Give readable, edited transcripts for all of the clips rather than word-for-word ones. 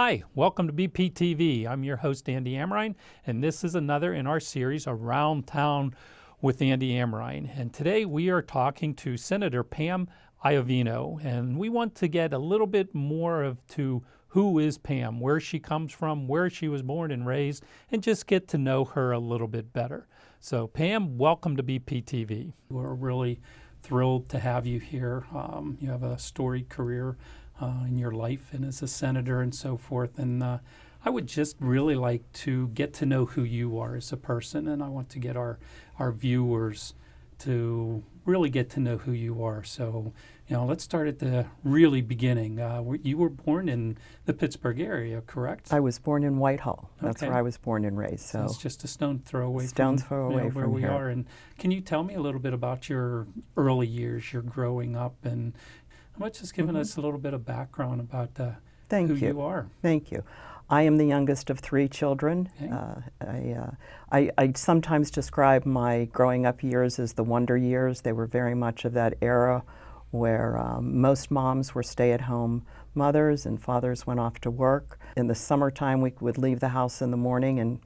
Hi, welcome to BPTV. I'm your host, Andy Amrine, and this is another in our series, Around Town with Andy Amrine. And today we are talking to Senator Pam Iovino, and we want to get a little bit more of to who is Pam, where she comes from, where she was born and raised, and just get to know her a little bit better. So Pam, welcome to BPTV. We're really thrilled to have you here. You have a storied career in your life and as a senator and so forth. And I would just really like to get to know who you are as a person. And I want to get our viewers to really get to know who you are. So, let's start at the really beginning. You were born in the Pittsburgh area, correct? I was born in Whitehall. That's Okay. where I was born and raised. So it's just a stone throw away Stone's from throw away where from we here. are. And can you tell me a little bit about your early years, your growing up, and how about just giving us a little bit of background about Thank who you. you are? Thank you. I am the youngest of three children. Okay. I sometimes describe my growing up years as the wonder years. They were very much of that era where most moms were stay-at-home mothers and fathers went off to work. In the summertime, we would leave the house in the morning and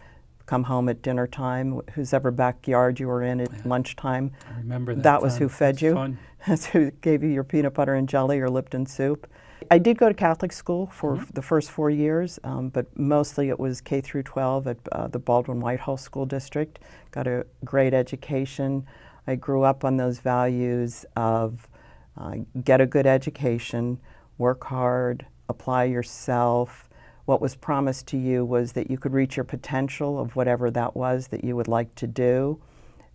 come home at dinner time. Whose ever backyard you were in at lunchtime, I remember that. that was time. who fed It's you. Fun. That's who gave you your peanut butter and jelly or Lipton soup. I did go to Catholic school for the first 4 years, but mostly it was K through 12 at the Baldwin Whitehall School District. Got a great education. I grew up on those values of get a good education, work hard, apply yourself. What was promised to you was that you could reach your potential of whatever that was that you would like to do.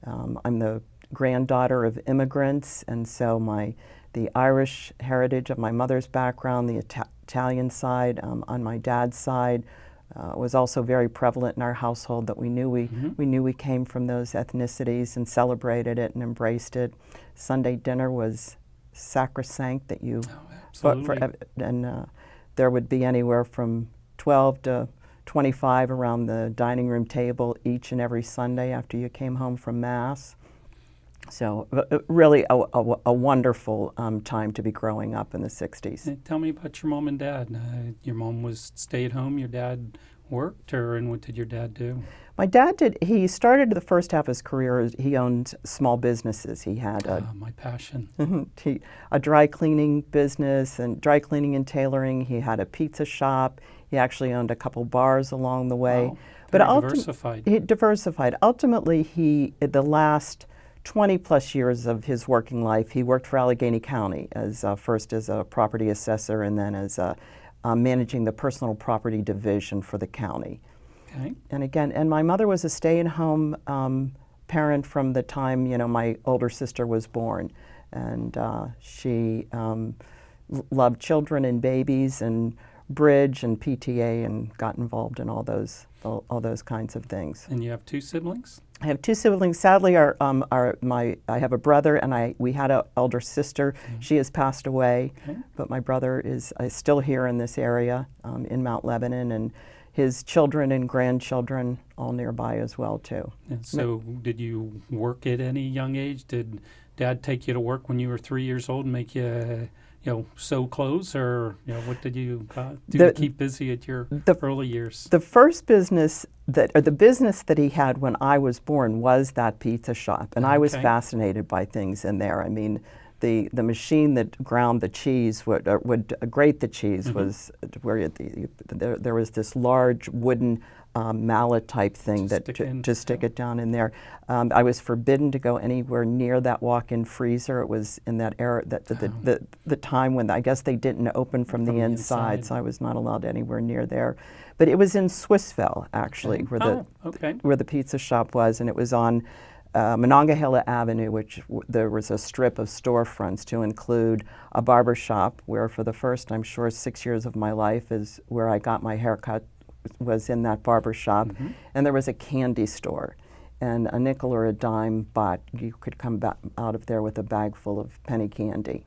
I'm the granddaughter of immigrants, and so the Irish heritage of my mother's background, the Italian side on my dad's side, was also very prevalent in our household. That we knew we came from those ethnicities and celebrated it and embraced it. Sunday dinner was sacrosanct. That you, and there would be anywhere from 12 to 25 around the dining room table each and every Sunday after you came home from Mass. So really a wonderful time to be growing up in the 60s. Tell me about your mom and dad. Your mom was stay at home, your dad worked, and what did your dad do? My dad he started the first half of his career, he owned small businesses. He had my passion. A dry cleaning business and dry cleaning and tailoring. He had a pizza shop. He actually owned a couple bars along the way. Wow. Very diversified. He diversified. Ultimately, the last 20 plus years of his working life, he worked for Allegheny County as first as a property assessor and then as managing the personal property division for the county. Okay. And my mother was a stay-at-home parent from the time my older sister was born, and she loved children and babies and bridge and PTA and got involved in all those kinds of things. And you have two siblings? I have two siblings. Sadly, I have a brother and we had an elder sister. She has passed away, but my brother is still here in this area in Mount Lebanon, and his children and grandchildren all nearby as well too. And so, did you work at any young age? Did Dad take you to work when you were 3 years old and make you sew clothes, or what did you do to keep busy at your early years? The first business the business that he had when I was born was that pizza shop, and I was fascinated by things in there. I mean, the machine that ground the cheese would grate the cheese was where there was this large wooden mallet type thing to stick it down in there. I was forbidden to go anywhere near that walk-in freezer. It was in that era, the time when I guess they didn't open from the inside, so I was not allowed anywhere near there. But it was in Swissville, actually, where the pizza shop was, and it was on Monongahela Avenue, which there was a strip of storefronts to include a barber shop, where for the first, I'm sure, 6 years of my life is where I got my haircut, was in that barber shop. And there was a candy store, and a nickel or a dime you could come back out of there with a bag full of penny candy.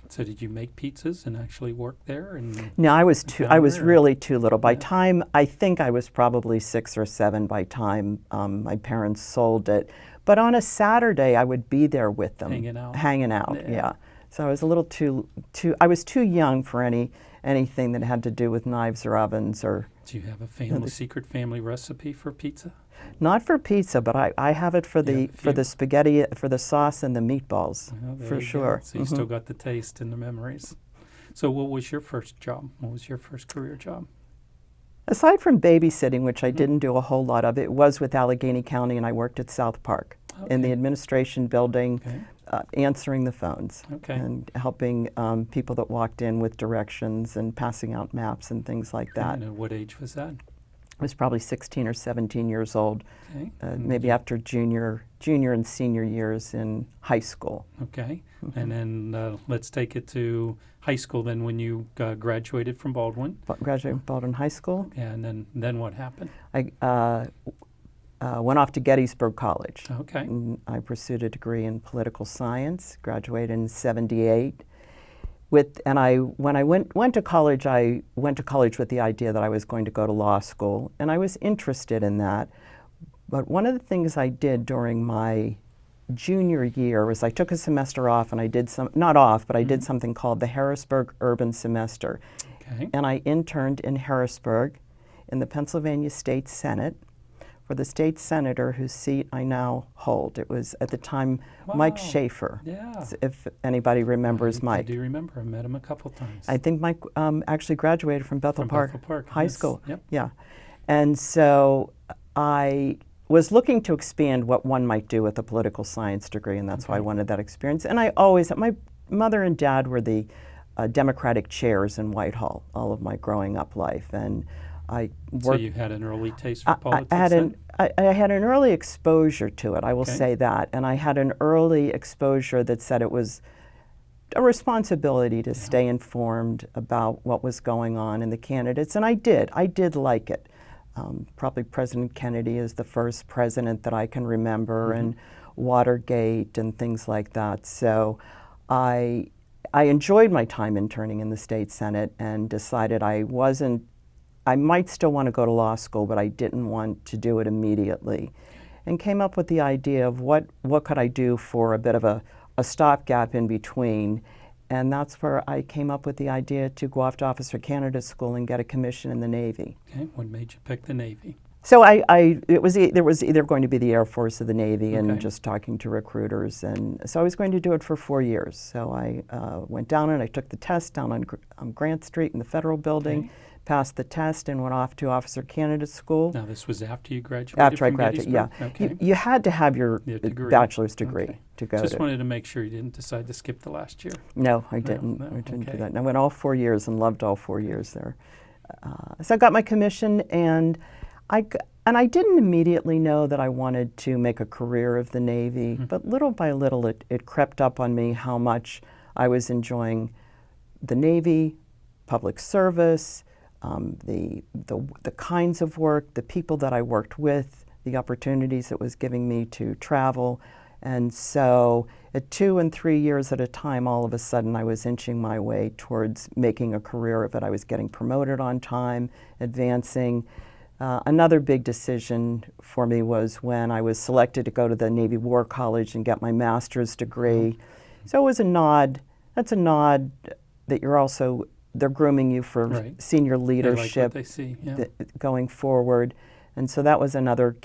So did you make pizzas and actually work there? No, I was really too little. By time, I think I was probably 6 or 7 by time my parents sold it. But on a Saturday, I would be there with them. Hanging out. Yeah. So I was a little I was too young for any anything that had to do with knives or ovens or. Do you have a secret family recipe for pizza? Not for pizza, but I have it for the spaghetti, for the sauce and the meatballs, for sure. So you still got the taste and the memories. So what was your first job? What was your first career job? Aside from babysitting, which I didn't do a whole lot of, it was with Allegheny County, and I worked at South Park in the administration building, answering the phones and helping people that walked in with directions and passing out maps and things like that. And what age was that? I was probably 16 or 17 years old, maybe after junior and senior years in high school. Okay, and then let's take it to high school then when you graduated from Baldwin. Graduated from Baldwin High School. And then what happened? I went off to Gettysburg College. Okay. And I pursued a degree in political science, graduated in '78. When I went to college, I went to college with the idea that I was going to go to law school, and I was interested in that. But one of the things I did during my junior year was I took a semester off, and I did I did something called the Harrisburg Urban Semester. Okay. And I interned in Harrisburg in the Pennsylvania State Senate for the state senator whose seat I now hold. It was at the time Mike Schaefer, if anybody remembers Mike. I do remember. I met him a couple times. I think Mike actually graduated from Bethel Park High School. Yep. Yeah. And so I was looking to expand what one might do with a political science degree, and that's why I wanted that experience. And my mother and dad were the Democratic chairs in Whitehall all of my growing up life. And I worked. So you had an early taste for politics? I had an early exposure to it, I will say that. And I had an early exposure that said it was a responsibility to stay informed about what was going on in the candidates. And I did like it. Probably President Kennedy is the first president that I can remember, and Watergate and things like that. So I enjoyed my time interning in the state Senate and decided I might still want to go to law school, but I didn't want to do it immediately, and came up with the idea of what could I do for a bit of a stopgap in between. And that's where I came up with the idea to go off to officer candidate school and get a commission in the Navy. Okay, what made you pick the Navy? So there was either going to be the Air Force or the Navy, and just talking to recruiters. And so I was going to do it for 4 years. So I went down and I took the test down on Grant Street in the Federal Building, passed the test, and went off to officer candidate school. Now this was after you graduated After I from graduated, yeah. Okay. You had to have your bachelor's degree to go Just wanted to make sure you didn't decide to skip the last year. No, I didn't. I didn't do that. And I went all 4 years and loved all 4 years there. So I got my commission, and I didn't immediately know that I wanted to make a career of the Navy, but little by little it crept up on me how much I was enjoying the Navy, public service, the kinds of work, the people that I worked with, the opportunities it was giving me to travel. And so at 2 and 3 years at a time, all of a sudden I was inching my way towards making a career of it. I was getting promoted on time, advancing. Another big decision for me was when I was selected to go to the Navy War College and get my master's degree. So it was a nod. That's a nod that they're grooming you for senior leadership they like what they see, going forward. And so that was another,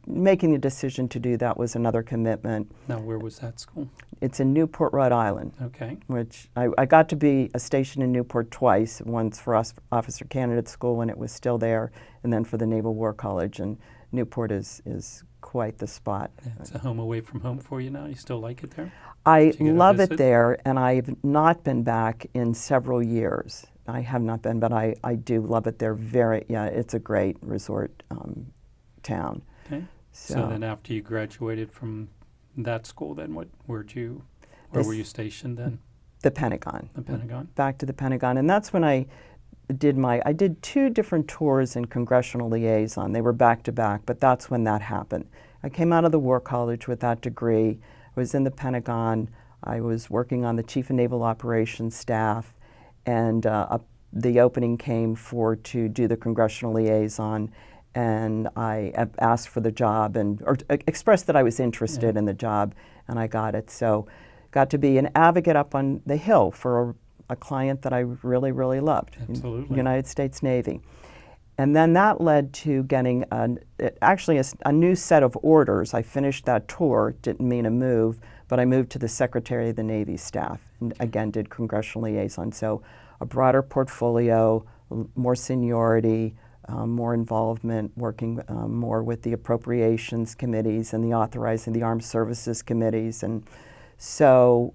making the decision to do that was another commitment. Now, where was that school? It's in Newport, Rhode Island. Okay. Which I got to be stationed in Newport twice, once for officer candidate school when it was still there, and then for the Naval War College. And Newport is quite the spot. It's a home away from home for you now? You still like it there? I love it there, and I've not been back in several years. I have not been, but I do love it there. It's a great resort town. Okay. So then after you graduated from that school, then where were you stationed then? The Pentagon. The Pentagon? Back to the Pentagon. And that's when I did 2 different tours in congressional liaison. They were back to back, but that's when that happened. I came out of the War College with that degree. I was in the Pentagon. I was working on the Chief of Naval Operations staff, and the opening came to do the congressional liaison, and I asked for the job or expressed that I was interested in the job, and I got it. So got to be an advocate up on the Hill for a client that I really, really loved, Absolutely. United States Navy. And then that led to getting actually a new set of orders. I finished that tour, didn't mean a move, but I moved to the Secretary of the Navy staff and again did congressional liaison. So a broader portfolio, more seniority, more involvement, working more with the appropriations committees and the authorizing the armed services committees. And so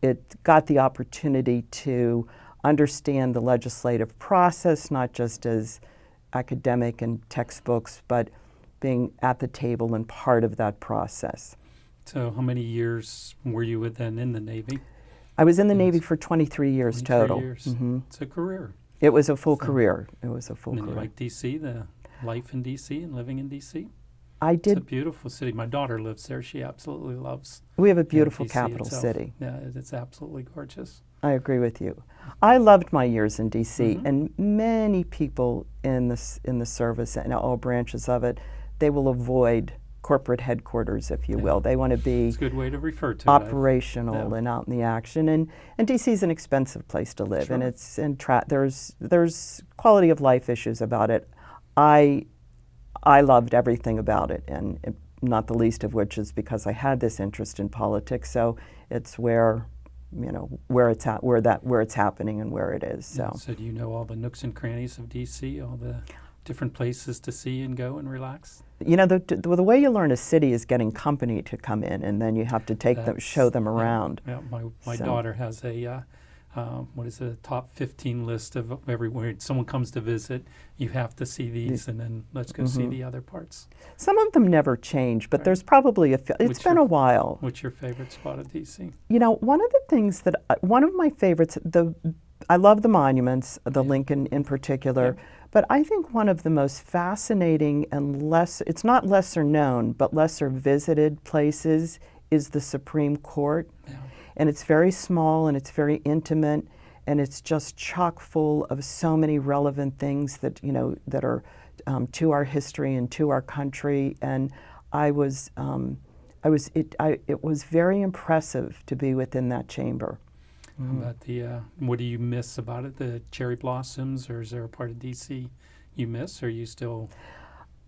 it got the opportunity to understand the legislative process, not just as academic and textbooks, but being at the table and part of that process. So how many years were you then in the Navy? I was in the Navy for 23 years 23 total. years. Mhm. It's a career. It was a full So- career. It was a full And then you career. like D.C., the life in D.C. and living in D.C.? I It's a did. beautiful city. My daughter lives there. She absolutely loves We have a beautiful DC capital itself. city. Yeah, it's absolutely gorgeous. I agree with you. I loved my years in D.C. Mhm. and many people in the service and all branches of it, they will avoid corporate headquarters, if you Yeah. will. They want to be It's a good way to refer to it. operational yeah. and out in the action. And D.C. is an expensive place to live, and Sure. it's there's quality of life issues about it. I loved everything about it, and not the least of which is because I had this interest in politics. So it's where it's happening and where it is. So. Yeah, so do you know all the nooks and crannies of D.C., all the different places to see and go and relax? The way you learn a city is getting company to come in, and then you have to show them around. Yeah, my So- daughter has a top 15 list of everywhere someone comes to visit. You have to see these, and then let's go see the other parts. Some of them never change, but Right. there's probably it's What's been your- a while. What's your favorite spot of D.C.? One of the things that one of my favorites, I love the monuments, the Yeah. Lincoln in particular, Yeah. but I think one of the most fascinating and it's not lesser known, but lesser visited places is the Supreme Court. Yeah. And it's very small and it's very intimate, and it's just chock full of so many relevant things that that are to our history and to our country. And it was very impressive to be within that chamber. How about what do you miss about it? The cherry blossoms, or is there a part of D.C. you miss, or you still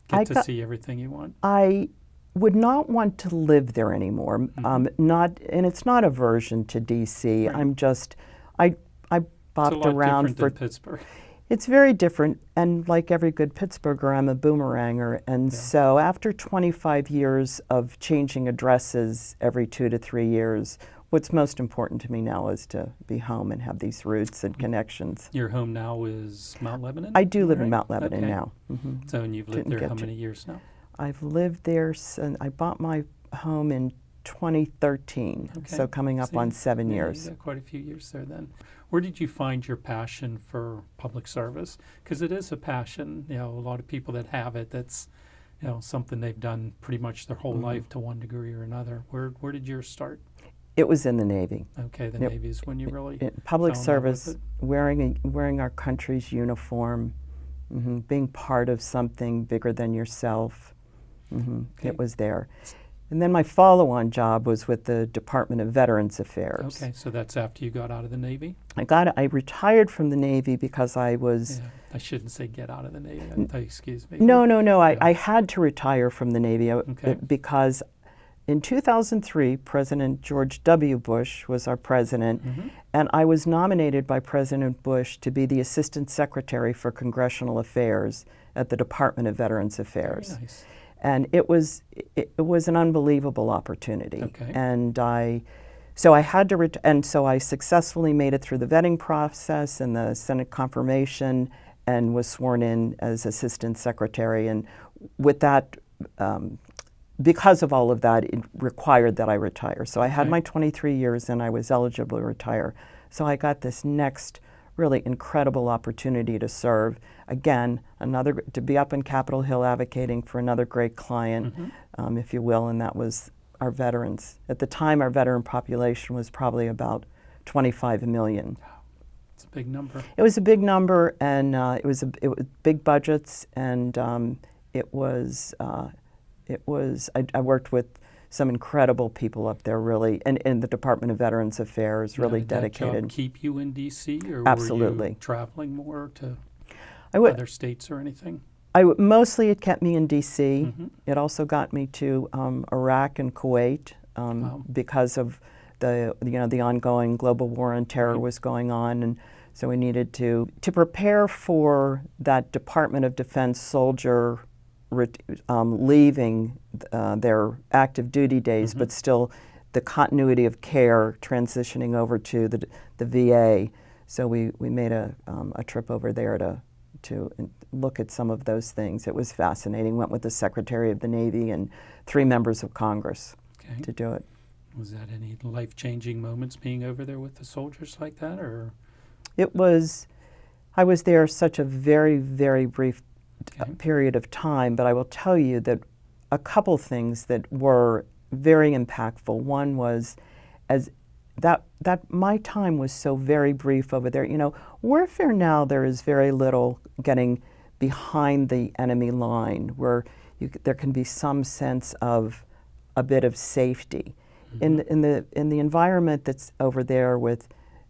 get to see everything you want? I would not want to live there anymore. And it's not aversion to D.C. Right. I'm just, I It's a bopped lot around different for. than Pittsburgh. It's very different, and like every good Pittsburgher, I'm a boomeranger, and Yeah. so after 25 years of changing addresses every 2 to 3 years, what's most important to me now is to be home and have these roots and connections. Your home now is Mount Lebanon? I do live in Right? Mount Lebanon Okay. now. So, and you've lived Didn't there get how to- many years now? I've lived there since I bought my home in 2013, Okay. so coming up So on 7 yeah, years. you got quite a few years there then. Where did you find your passion for public service? Because it is a passion. A lot of people that have it, that's something they've done pretty much their whole Mm-hmm. life to one degree or another. Where did yours start? It was in the Navy. Okay, the Yep. Navy is when you really Public fell in love with service, it. wearing our country's uniform, being part of something bigger than yourself. Okay. It was there. And then my follow-on job was with the Department of Veterans Affairs. Okay, so that's after you got out of the Navy? I retired from the Navy because I was. Yeah, I shouldn't say get out of the Navy. Excuse me. No. Yeah. I had to retire from the Navy Okay. because in 2003, President George W. Bush was our president, Mhm. and I was nominated by President Bush to be the Assistant Secretary for Congressional Affairs at the Department of Veterans Very Affairs. nice. And it was an unbelievable opportunity. Okay. And so I had to and so I successfully made it through the vetting process and the Senate confirmation, and was sworn in as Assistant Secretary. And with that, because of all of that, it required that I retire. So I had Okay. my 23 years, and I was eligible to retire. So I got this next really incredible opportunity to serve. Again, to be up in Capitol Hill advocating for another great client, if you will, and that was our veterans. At the time, our veteran population was probably about 25 million. It's a big number. It was a big number, and it was big budgets, and I worked with some incredible people up there, really, and in the Department of Veterans Affairs, really Did that job dedicated. keep you in D.C. or were Absolutely. you traveling more to I would, other states or anything? mostly it kept me in D.C. Mhm. It also got me to Iraq and Kuwait Wow. because of the ongoing global war on terror Right. was going on, and so we needed to prepare for that Department of Defense soldier leaving their active duty days, Mhm. but still the continuity of care transitioning over to the VA. So we made a trip over there to look at some of those things. It was fascinating. Went with the Secretary of the Navy and 3 members of Congress Okay. to do it. Was that any life-changing moments being over there with the soldiers like that, or? It was, I was there such a very, very brief Okay. period of time, but I will tell you that a couple things that were very impactful. One was as that my time was so very brief over there. You know, warfare now, there is very little getting behind the enemy line where there can be some sense of a bit of safety. In the environment that's over there with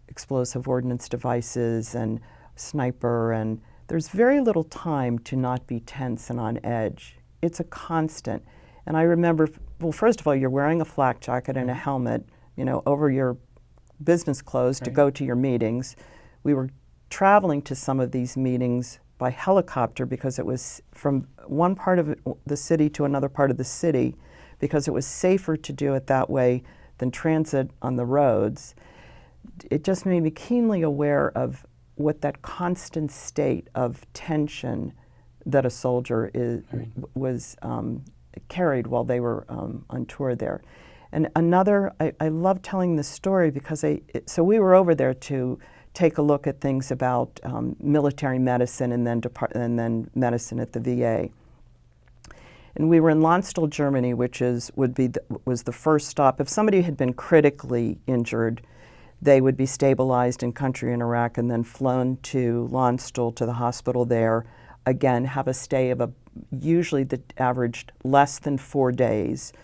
explosive ordnance devices and sniper, and there's very little time to not be tense and on edge. It's a constant. And I remember, well, first of all, you're wearing a flak jacket and a helmet, you know, over your business clothes to Right. go to your meetings. We were traveling to some of these meetings by helicopter because it was from one part of the city to another part of the city, because it was safer to do it that way than transit on the roads. It just made me keenly aware of what that constant state of tension that a soldier Right. was carried while they were on tour there. And another, I love telling this story because so we were over there to take a look at things about military medicine and then medicine at the VA. And we were in Landstuhl, Germany, which was the first stop. If somebody had been critically injured, they would be stabilized in country in Iraq and then flown to Landstuhl, to the hospital there. Again, have a stay of usually that averaged less than 4 days,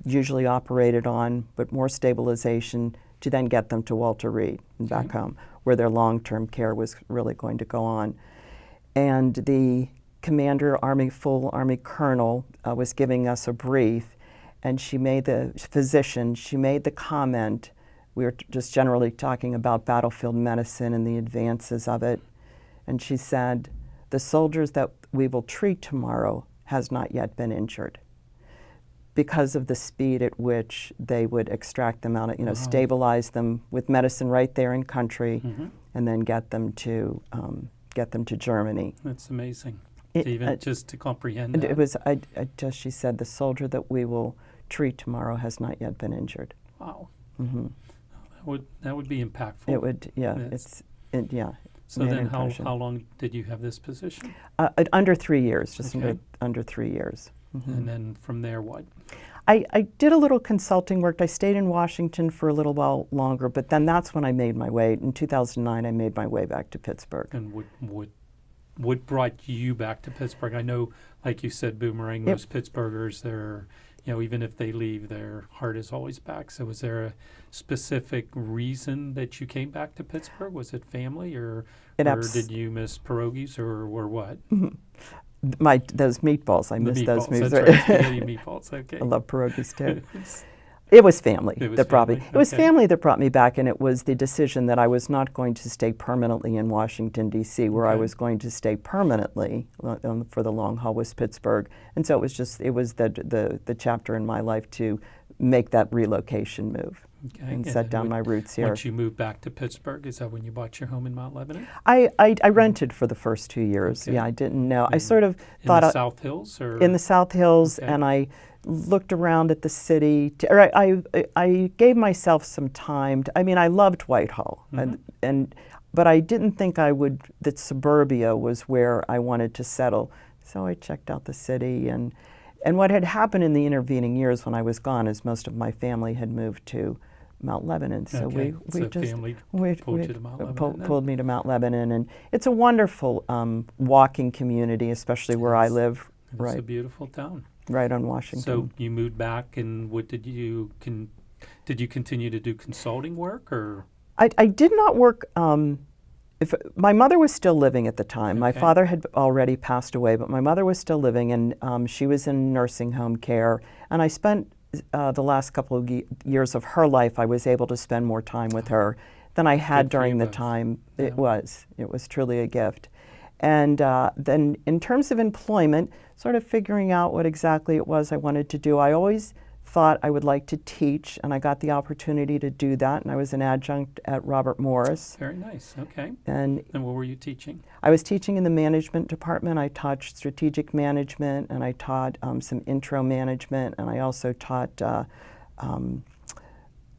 usually operated on, but more stabilization to then get them to Walter Reed and back Okay. home, where their long-term care was really going to go on. And the commander, full Army colonel, was giving us a brief, and she made the comment, we were just generally talking about battlefield medicine and the advances of it, and she said, "The soldiers that we will treat tomorrow has not yet been injured," because of the speed at which they would extract them out, Wow. stabilize them with medicine right there in country, Mhm. and then get them to Germany. That's amazing. It- Just to comprehend And that. it was, she said, "The soldier that we will treat tomorrow has not yet been injured." Wow. Hmm. That would be impactful. It would, yeah, Yes. yeah. So made then an how impression. long did you have this position? Under 3 years, just Okay. under 3 years. Mhm. And then from there, what? I did a little consulting work. I stayed in Washington for a little while longer, but then that's when I made my way. In 2009, I made my way back to Pittsburgh. And what brought you back to Pittsburgh? I know, like you said, Boomerang, Yep. most Pittsburghers, even if they leave, their heart is always back. So was there a specific reason that you came back to Pittsburgh? Was it family, or did you miss pierogies, or what? Those meatballs, I The miss those meatballs, that's meatballs. right, spaghetti meatballs, okay. I love pierogies too. It was family It was that brought me. family, It was okay. family that brought me back, and it was the decision that I was not going to stay permanently in Washington, D.C., where I Okay. was going to stay permanently for the long haul was Pittsburgh. And so it was the chapter in my life to make that relocation move Okay. and then set down my roots here. Once you moved back to Pittsburgh, is that when you bought your home in Mount Lebanon? I rented for the first 2 years. Okay. Yeah, I didn't know. I In- sort of In thought the South Hills, or in the South Hills, Okay. and I looked around at the city. I gave myself some time. I loved Whitehall, but I didn't think that suburbia was where I wanted to settle. So I checked out the city, and what had happened in the intervening years when I was gone is most of my family had moved to Mount Lebanon. So Okay. we So just family we pulled you to Mount Lebanon then? pulled me to Mount Lebanon, and it's a wonderful walking community, especially where I is. live. It's Right. a beautiful town. right on Washington. So you moved back, and what did you continue to do consulting work, or? I did not work. If my mother was still living at the time. My Okay. father had already passed away, but my mother was still living, and she was in nursing home care. And I spent the last couple of years of her life, I was able to spend more time with her than I had Good for during you the both. time. Yeah. It was truly a gift. And then in terms of employment, sort of figuring out what exactly it was I wanted to do, I always thought I would like to teach, and I got the opportunity to do that, and I was an adjunct at Robert Morris. Very nice. Okay. And And what were you teaching? I was teaching in the management department. I taught strategic management, and I taught some intro management, and I also taught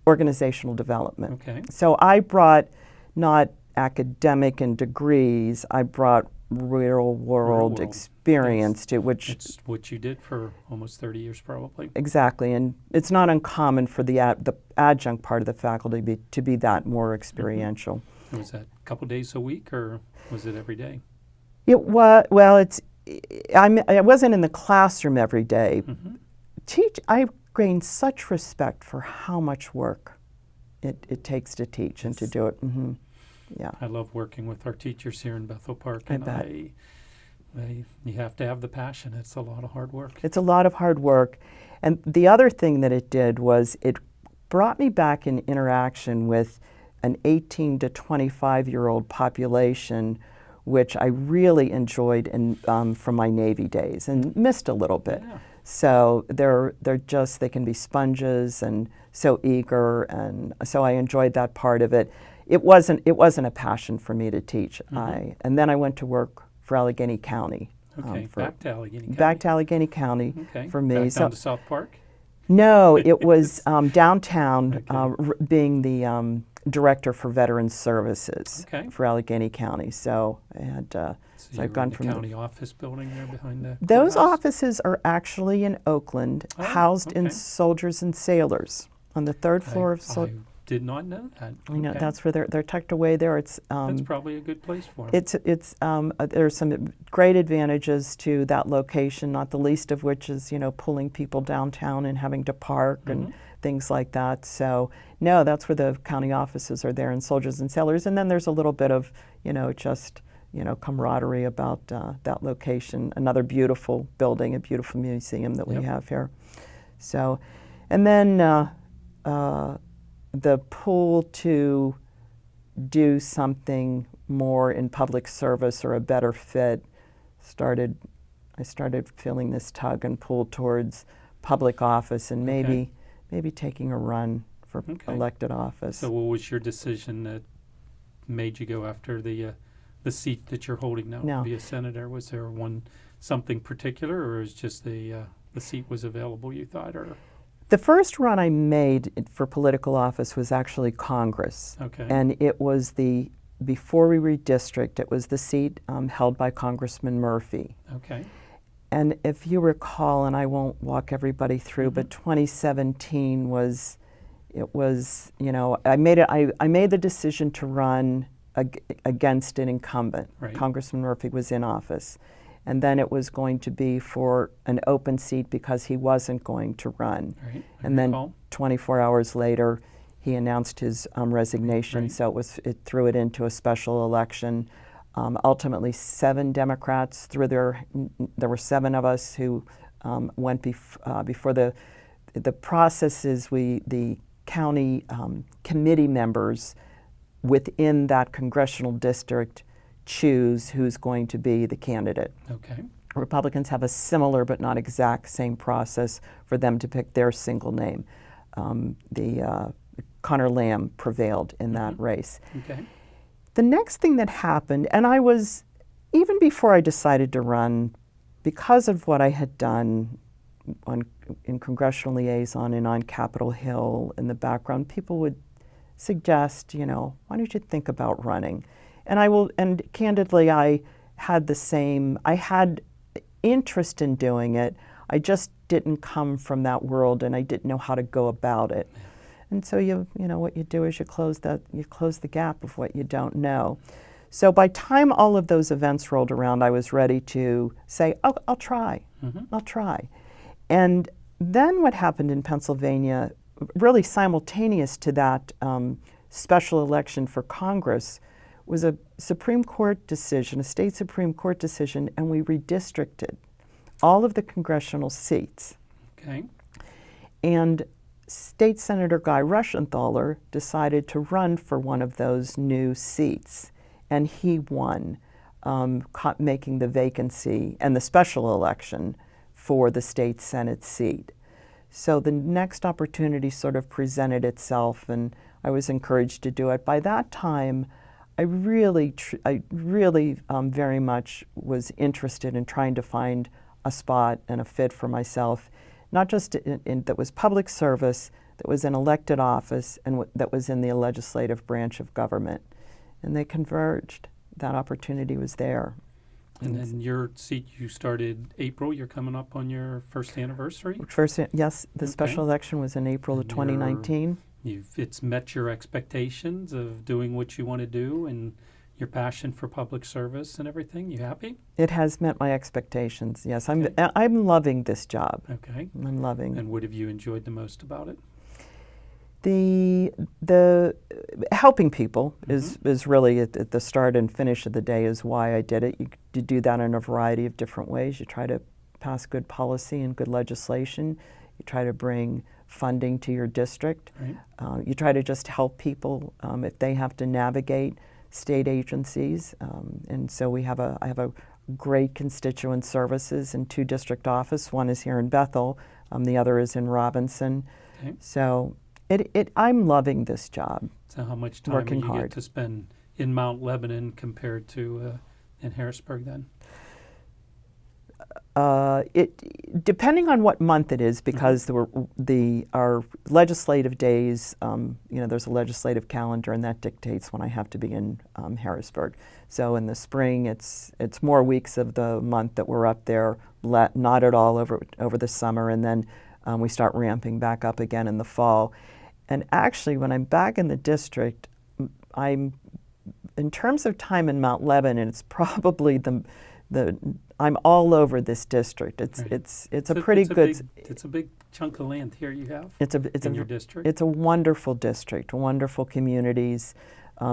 organizational development. Okay. So I brought not academic and degrees, I brought real world world. experience to which It's what you did for almost 30 years, probably. exactly, and it's not uncommon for the adjunct part of the faculty to be that more experiential. And was that a couple days a week, or was it every day? It was well. I wasn't in the classroom every day. Mm-hmm. I gained such respect for how much work it takes to teach and to Yes. do it. Yeah. I love working with our teachers here in Bethel Park, I and bet. you have to have the passion. It's a lot of hard work. It's a lot of hard work. And the other thing that it did was it brought me back in interaction with an 18 to 25-year-old population, which I really enjoyed from my Navy days and missed a little bit. Yeah. So they can be sponges and so eager, and so I enjoyed that part of it. It wasn't a passion for me to teach. And then I went to work for Allegheny County. Okay, back to Allegheny County. Back to Allegheny County Okay. for me. Back down to South Park? No, it was downtown, Okay. being the director for Veterans Services Okay. for Allegheny County. So I had So so you I've were gone in the from county office building there behind the those courthouse? offices are actually in Oakland, Oh, housed in okay. Soldiers and Sailors on the third floor of. I did not know that. You know, Okay. that's where they're tucked away there. It's That's probably a good place for them. It's there's some great advantages to that location, not the least of which is pulling people downtown and having to park and things like that. So no, that's where the county offices are there in Soldiers and Sailors, and then there's a little bit of just camaraderie about that location. Another beautiful building, a beautiful museum that we Yep. have here. So, and then the pull to do something more in public service or a better fit I started feeling this tug and pull towards public office and maybe taking a run for Okay. elected office. So what was your decision that made you go after the seat that you're holding now No. to be a senator? Was there something particular, or is just the seat was available, you thought, or? The first run I made for political office was actually Congress. Okay. And it was before we redistrict, it was the seat held by Congressman Murphy. Okay. And if you recall, and I won't walk everybody through, but 2017 I made the decision to run against an incumbent. Right. Congressman Murphy was in office. And then it was going to be for an open seat because he wasn't going to run. Right. I And then recall. 24 hours later, he announced his resignation, Right. so it threw it into a special election. Ultimately, 7 Democrats there were 7 of us who went before the processes. The county committee members within that congressional district choose who's going to be the candidate. Okay. Republicans have a similar but not exact same process for them to pick their single name. Connor Lamb prevailed in that race. Okay. The next thing that happened, and I was, even before I decided to run, because of what I had done in congressional liaison and on Capitol Hill in the background, people would suggest, why don't you think about running? And candidly, I had interest in doing it. I just didn't come from that world, and I didn't know how to go about it. And so what you do is you close the gap of what you don't know. So by time all of those events rolled around, I was ready to say, "Oh, I'll try. I'll try." And then what happened in Pennsylvania, really simultaneous to that special election for Congress, was a Supreme Court decision, a state Supreme Court decision, and we redistricted all of the congressional seats. Okay. And State Senator Guy Reschenthaler decided to run for one of those new seats, and he won, making the vacancy and the special election for the state Senate seat. So the next opportunity sort of presented itself, and I was encouraged to do it. By that time, I really very much was interested in trying to find a spot and a fit for myself, not just that was public service, that was in elected office, and that was in the legislative branch of government. And they converged. That opportunity was there. And then your seat, you started April. You're coming up on your first anniversary. Yes, the special election was in April of 2019. It's met your expectations of doing what you want to do and your passion for public service and everything. You happy? It has met my expectations. Yes, Okay. I'm loving this job. Okay. I'm loving. And what have you enjoyed the most about it? The helping people is really at the start and finish of the day is why I did it. You do that in a variety of different ways. You try to pass good policy and good legislation. You try to bring funding to your district. Right. You try to just help people if they have to navigate state agencies. And so I have a great constituent services in 2 district offices. One is here in Bethel. The other is in Robinson. Okay. So I'm loving this job. So how much time Working do you hard. get to spend in Mount Lebanon compared to in Harrisburg then? Depending on what month it is, because our legislative days, there's a legislative calendar, and that dictates when I have to be in Harrisburg. So in the spring, it's more weeks of the month that we're up there, not at all over the summer, and then we start ramping back up again in the fall. And actually, when I'm back in the district, in terms of time in Mount Lebanon, it's probably I'm all over this district. It's a pretty good. It's a big chunk of land here you have. In your district. It's a wonderful district, wonderful communities.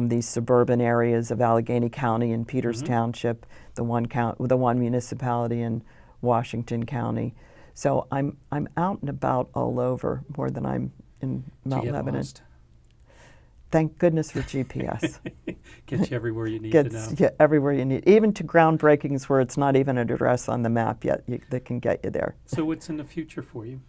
These suburban areas of Allegheny County and Peters Township, the one municipality in Washington County. So I'm out and about all over more than I'm in Mount Lebanon. Lost? Thank goodness for GPS. Gets you everywhere you need to know. Yeah, everywhere you need, even to groundbreakings where it's not even an address on the map yet. That can get you there. So what's in the future for you?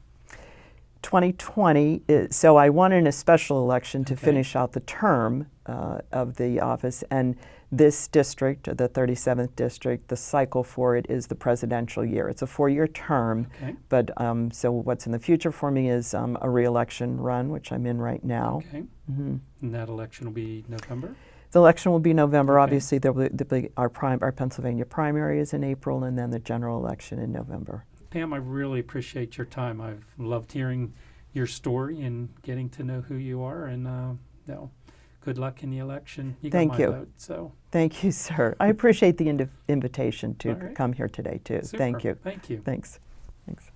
2020, so I won in a special election to finish out the term of the office, and this district, the 37th district, the cycle for it is the presidential year. It's a 4-year term, but so what's in the future for me is a re-election run, which I'm in right now. Okay. And that election will be November? The election will be November. Obviously, there'll be our Pennsylvania primary is in April, and then the general election in November. Pam, I really appreciate your time. I've loved hearing your story and getting to know who you are. And good luck in the election. Thank you. Vote, so. Thank you, sir. I appreciate the invitation to All right. come here today, too. Super. Thank you. Thank you. Thanks. Thanks.